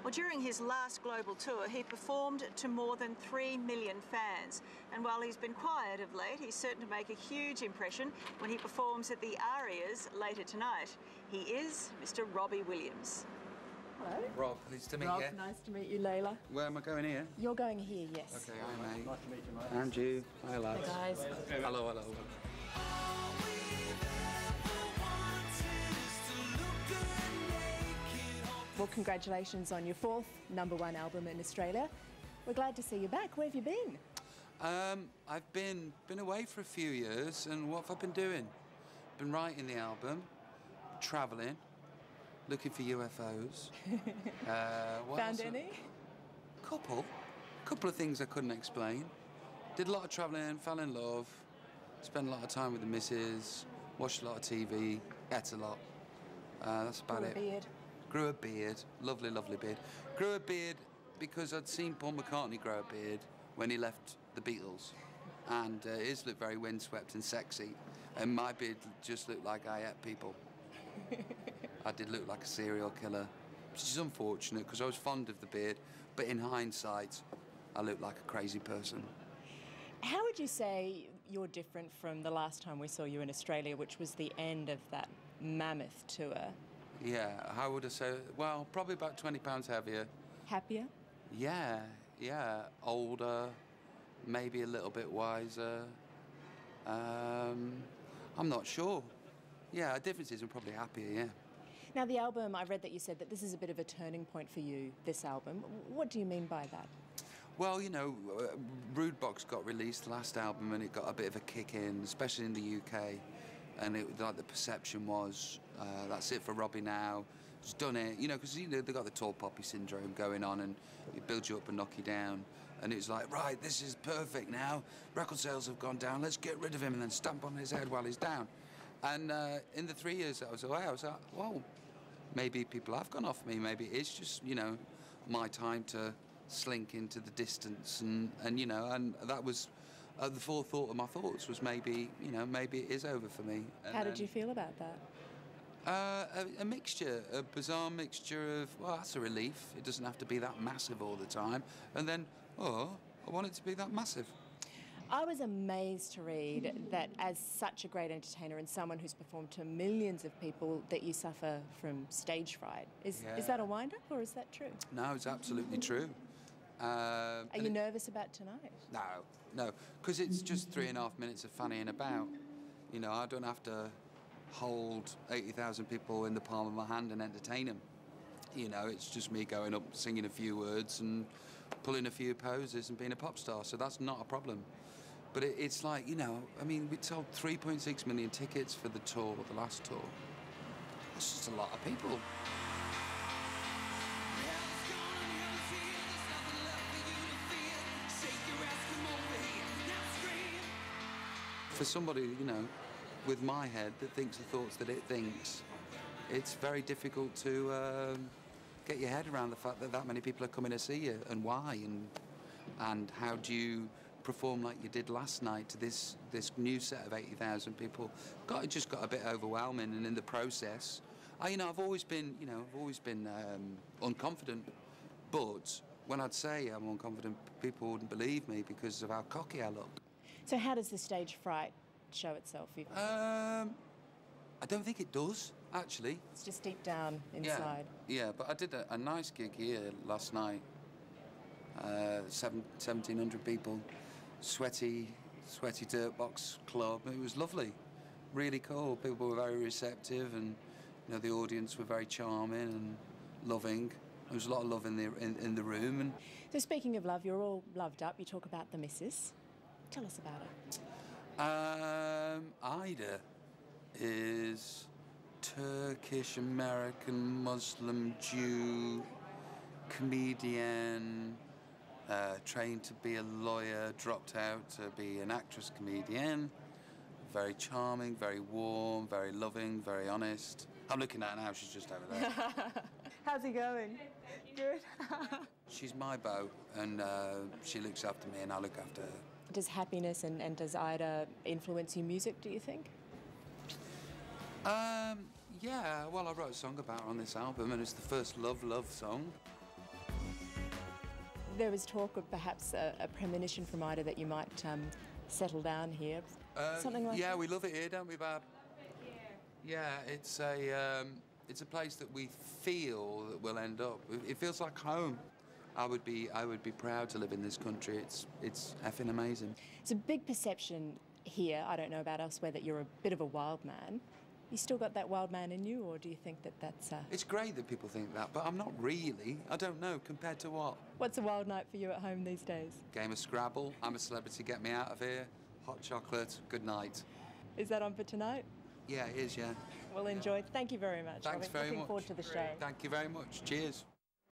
Well, during his last global tour, he performed to more than 3 million fans. And while he's been quiet of late, he's certain to make a huge impression when he performs at the Arias later tonight. He is Mr. Robbie Williams. Hello. Rob, pleased to meet Rob, you. nice to meet you, Layla. Where am I going here? You're going here, yes. Okay, hi mate. Nice to meet you, mate. And you. Hi lads. Hey guys. Hello, hello. Well, congratulations on your 4th #1 album in Australia. We're glad to see you back. Where have you been? I've been away for a few years, and what have I been doing? Been writing the album, travelling, looking for UFOs. Found any? Couple of things I couldn't explain. Did a lot of travelling, fell in love, spent a lot of time with the missus, watched a lot of TV, ate a lot. That's about it. Beard. Grew a beard, lovely, lovely beard. Grew a beard because I'd seen Paul McCartney grow a beard when he left the Beatles. And his looked very windswept and sexy. And my beard just looked like I ate people. I did look like a serial killer, which is unfortunate because I was fond of the beard. But in hindsight, I looked like a crazy person. How would you say you're different from the last time we saw you in Australia, which was the end of that mammoth tour? Yeah, how would I say? Well, probably about 20 pounds heavier. Happier? Yeah. Older, maybe a little bit wiser. I'm not sure. Yeah, the difference is I'm probably happier, yeah. Now, the album, I read that you said that this is a bit of a turning point for you, this album. What do you mean by that? Well, you know, Rude Box got released, the last album, and it got a bit of a kick in, especially in the UK. And like the perception was, that's it for Robbie now. He's done it, you know, because they've got the tall poppy syndrome going on, and it builds you up and knock you down. And it's like, right, this is perfect now. Record sales have gone down. Let's get rid of him and then stamp on his head while he's down. And in the 3 years that I was away, I was like, whoa, maybe people have gone off me. Maybe it's just, you know, my time to slink into the distance, and you know, and that was. The forethought of my thoughts was maybe, you know, maybe it is over for me. And how did you feel about that? A mixture, a bizarre mixture of, well, that's a relief. It doesn't have to be that massive all the time. And then, oh, I want it to be that massive. I was amazed to read that as such a great entertainer and someone who's performed to millions of people, that you suffer from stage fright. Is that a wind-up or is that true? No, it's absolutely true. Are you nervous about tonight? No, because it's just 3.5 minutes of fannying about. You know, I don't have to hold 80,000 people in the palm of my hand and entertain them. You know, it's just me going up, singing a few words and pulling a few poses and being a pop star, so that's not a problem. But it's like, you know, I mean, we sold 3.6 million tickets for the tour, the last tour. That's just a lot of people. For somebody, you know, with my head that thinks the thoughts that it thinks, it's very difficult to get your head around the fact that many people are coming to see you, and why, and how do you perform like you did last night to this new set of 80,000 people. It just got a bit overwhelming, and in the process, I've always been unconfident, but when I'd say I'm unconfident, people wouldn't believe me because of how cocky I look. So how does the stage fright show itself? I don't think it does, actually. It's just deep down inside. Yeah, but I did a nice gig here last night. 1,700 people, sweaty dirt box club. It was lovely, really cool. People were very receptive, and you know, the audience were very charming and loving. There was a lot of love in the room. And so speaking of love, you're all loved up. You talk about the missus. Tell us about her. Ida is Turkish, American, Muslim, Jew, comedian, trained to be a lawyer, dropped out to be an actress comedian. Very charming, very warm, very loving, very honest. I'm looking at her now, she's just over there. How's it going? Good. She's my beau, and she looks after me and I look after her. Does happiness and does Ida influence your music, do you think? Yeah, well, I wrote a song about her on this album, and it's the first love song. There was talk of perhaps a premonition from Ida that you might settle down here. Something like that? Yeah, we love it here, don't we, Bab? Yeah, it's a place that we feel that we'll end up. It feels like home. I would be proud to live in this country. It's effing amazing. It's a big perception here, I don't know about elsewhere, that you're a bit of a wild man. You still got that wild man in you, or do you think that that's... It's great that people think that, but I'm not really. I don't know, compared to what? What's a wild night for you at home these days? Game of Scrabble, I'm a celebrity, get me out of here, hot chocolate, good night. Is that on for tonight? Yeah, it is, yeah. Well, enjoy. Thank you very much. Thanks Robbie. very Looking much. forward to the show. Thank you very much. Cheers.